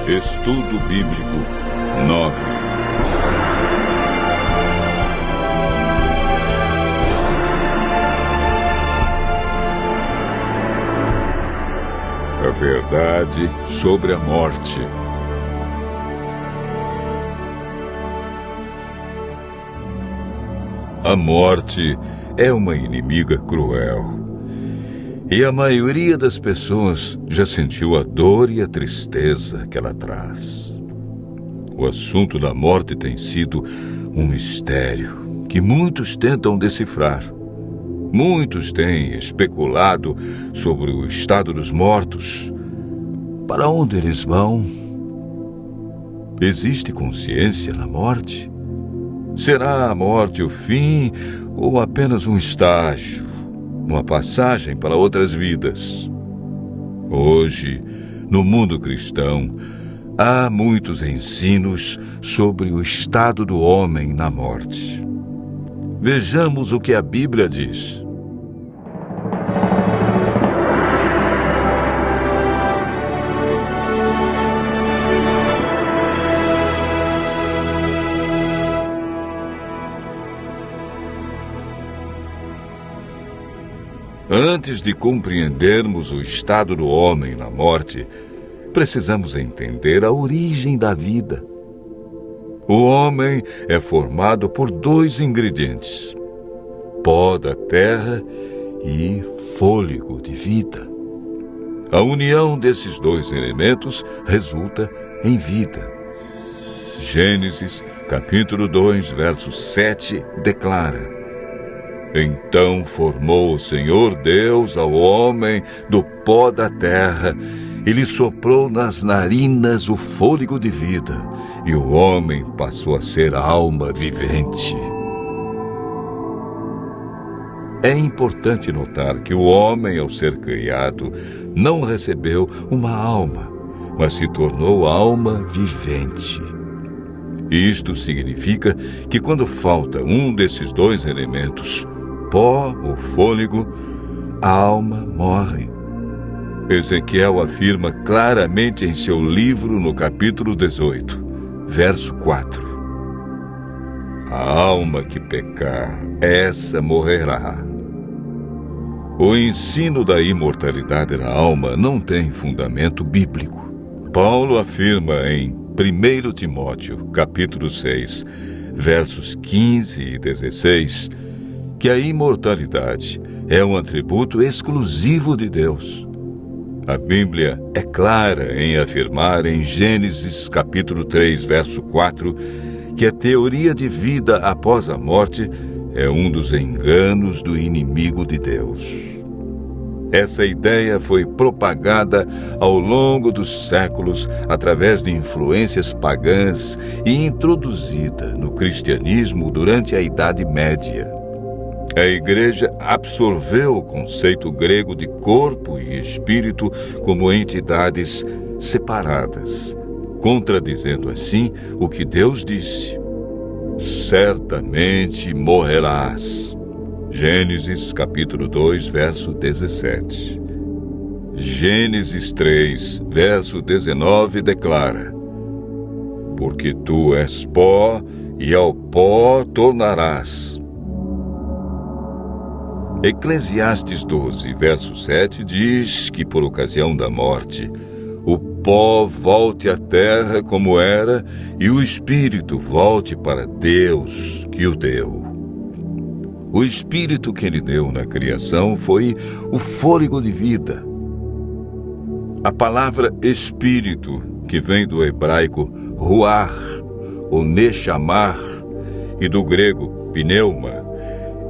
Estudo Bíblico 9. A verdade sobre a morte. A morte é uma inimiga cruel. E a maioria das pessoas já sentiu a dor e a tristeza que ela traz. O assunto da morte tem sido um mistério que muitos tentam decifrar. Muitos têm especulado sobre o estado dos mortos. Para onde eles vão? Existe consciência na morte? Será a morte o fim ou apenas um estágio? Uma passagem para outras vidas? Hoje, no mundo cristão, há muitos ensinos sobre o estado do homem na morte. Vejamos o que a Bíblia diz. Antes de compreendermos o estado do homem na morte, precisamos entender a origem da vida. O homem é formado por dois ingredientes: pó da terra e fôlego de vida. A união desses dois elementos resulta em vida. Gênesis, capítulo 2, verso 7, declara: Então formou o Senhor Deus ao homem do pó da terra e lhe soprou nas narinas o fôlego de vida, e o homem passou a ser alma vivente. É importante notar que o homem, ao ser criado, não recebeu uma alma, mas se tornou alma vivente. Isto significa que quando falta um desses dois elementos, pó ou fôlego, a alma morre. Ezequiel afirma claramente em seu livro no capítulo 18, verso 4. A alma que pecar, essa morrerá. O ensino da imortalidade da alma não tem fundamento bíblico. Paulo afirma em 1 Timóteo, capítulo 6, versos 15 e 16, que a imortalidade é um atributo exclusivo de Deus. A Bíblia é clara em afirmar em Gênesis capítulo 3, verso 4, que a teoria de vida após a morte é um dos enganos do inimigo de Deus. Essa ideia foi propagada ao longo dos séculos através de influências pagãs e introduzida no cristianismo durante a Idade Média. A Igreja absorveu o conceito grego de corpo e espírito como entidades separadas, contradizendo assim o que Deus disse: certamente morrerás. Gênesis capítulo 2, verso 17. Gênesis 3, verso 19 declara: porque tu és pó e ao pó tornarás. Eclesiastes 12, verso 7 diz que por ocasião da morte, o pó volte à terra como era e o espírito volte para Deus que o deu. O espírito que ele deu na criação foi o fôlego de vida. A palavra espírito, que vem do hebraico ruach, ou nechamar, e do grego pneuma,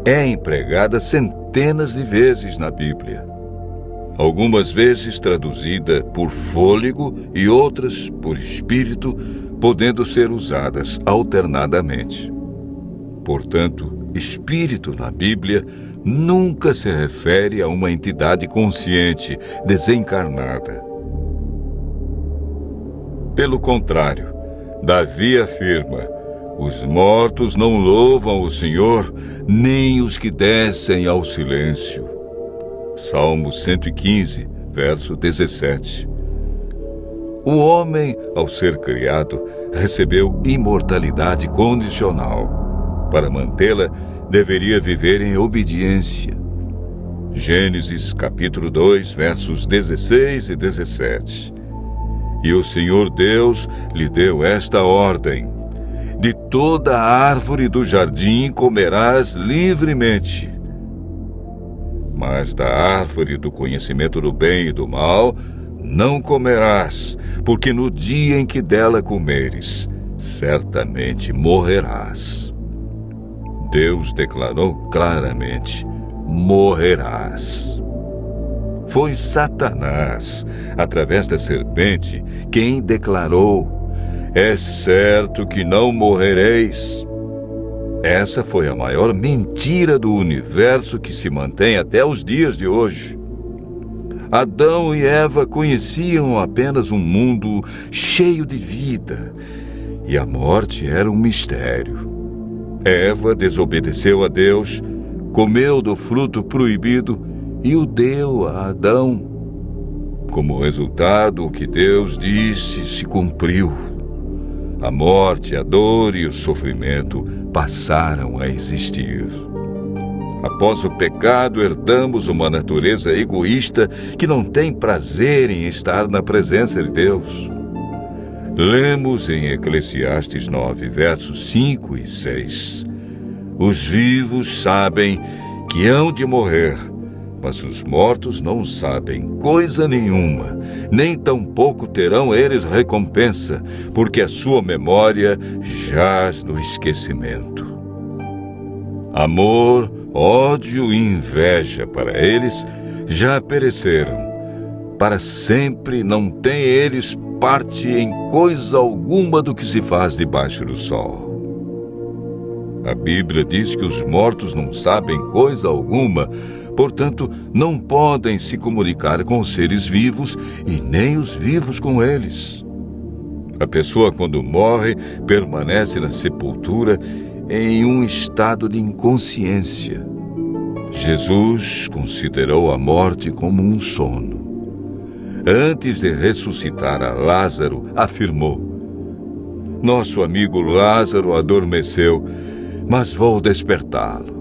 é empregada centenas de vezes na Bíblia. Algumas vezes traduzida por fôlego e outras por espírito, podendo ser usadas alternadamente. Portanto, espírito na Bíblia nunca se refere a uma entidade consciente, desencarnada. Pelo contrário, Davi afirma: os mortos não louvam o Senhor, nem os que descem ao silêncio. Salmo 115, verso 17. O homem, ao ser criado, recebeu imortalidade condicional. Para mantê-la, deveria viver em obediência. Gênesis capítulo 2, versos 16 e 17. E o Senhor Deus lhe deu esta ordem: de toda árvore do jardim comerás livremente, mas da árvore do conhecimento do bem e do mal não comerás, porque no dia em que dela comeres, certamente morrerás. Deus declarou claramente: morrerás. Foi Satanás, através da serpente, quem declarou: é certo que não morrereis. Essa foi a maior mentira do universo que se mantém até os dias de hoje. Adão e Eva conheciam apenas um mundo cheio de vida, e a morte era um mistério. Eva desobedeceu a Deus, comeu do fruto proibido e o deu a Adão. Como resultado, o que Deus disse se cumpriu. A morte, a dor e o sofrimento passaram a existir. Após o pecado, herdamos uma natureza egoísta que não tem prazer em estar na presença de Deus. Lemos em Eclesiastes 9, versos 5 e 6. Os vivos sabem que hão de morrer, mas os mortos não sabem coisa nenhuma, nem tampouco terão eles recompensa, porque a sua memória jaz no esquecimento. Amor, ódio e inveja para eles já pereceram. Para sempre não têm eles parte em coisa alguma do que se faz debaixo do sol. A Bíblia diz que os mortos não sabem coisa alguma, portanto, não podem se comunicar com os seres vivos e nem os vivos com eles. A pessoa, quando morre, permanece na sepultura em um estado de inconsciência. Jesus considerou a morte como um sono. Antes de ressuscitar a Lázaro, afirmou: nosso amigo Lázaro adormeceu, mas vou despertá-lo.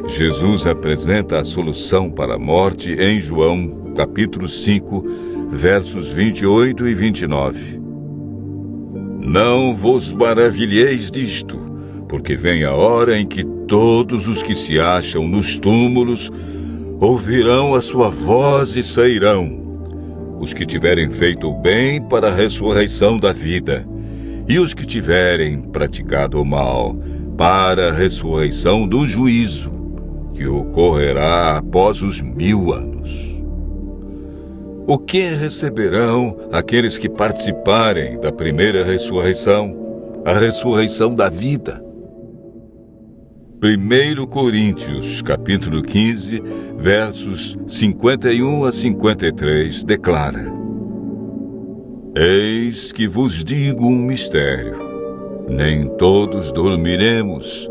Jesus apresenta a solução para a morte em João, capítulo 5, versos 28 e 29. Não vos maravilheis disto, porque vem a hora em que todos os que se acham nos túmulos ouvirão a sua voz e sairão. Os que tiverem feito o bem para a ressurreição da vida, e os que tiverem praticado o mal para a ressurreição do juízo, que ocorrerá após os 1000 anos. O que receberão aqueles que participarem da primeira ressurreição, a ressurreição da vida? 1 Coríntios, capítulo 15, versos 51 a 53, declara: eis que vos digo um mistério. Nem todos dormiremos,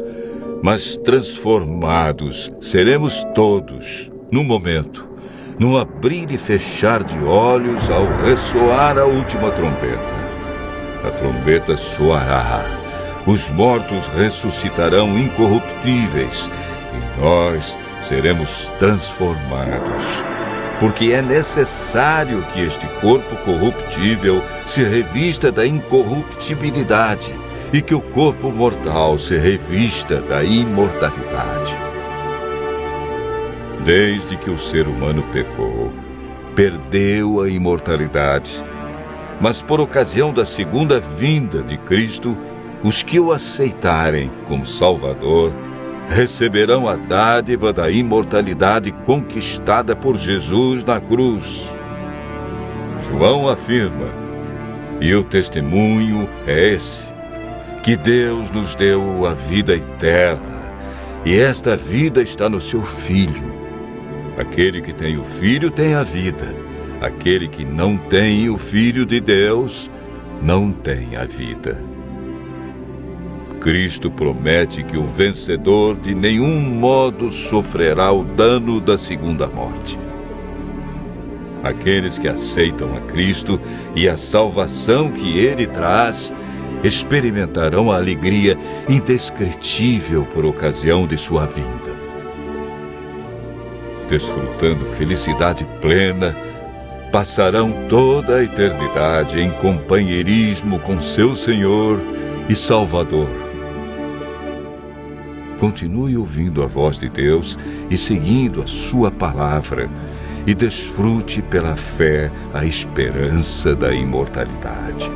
mas transformados seremos todos, num momento, num abrir e fechar de olhos, ao ressoar a última trombeta. A trombeta soará, os mortos ressuscitarão incorruptíveis, e nós seremos transformados. Porque é necessário que este corpo corruptível se revista da incorruptibilidade, e que o corpo mortal se revista da imortalidade. Desde que o ser humano pecou, perdeu a imortalidade. Mas por ocasião da segunda vinda de Cristo, os que o aceitarem como Salvador receberão a dádiva da imortalidade conquistada por Jesus na cruz. João afirma, e o testemunho é esse, que Deus nos deu a vida eterna, e esta vida está no seu Filho. Aquele que tem o Filho tem a vida. Aquele que não tem o Filho de Deus não tem a vida. Cristo promete que o vencedor de nenhum modo sofrerá o dano da segunda morte. Aqueles que aceitam a Cristo e a salvação que Ele traz experimentarão a alegria indescritível por ocasião de sua vinda. Desfrutando felicidade plena, passarão toda a eternidade em companheirismo com seu Senhor e Salvador. Continue ouvindo a voz de Deus e seguindo a sua palavra, e desfrute pela fé a esperança da imortalidade.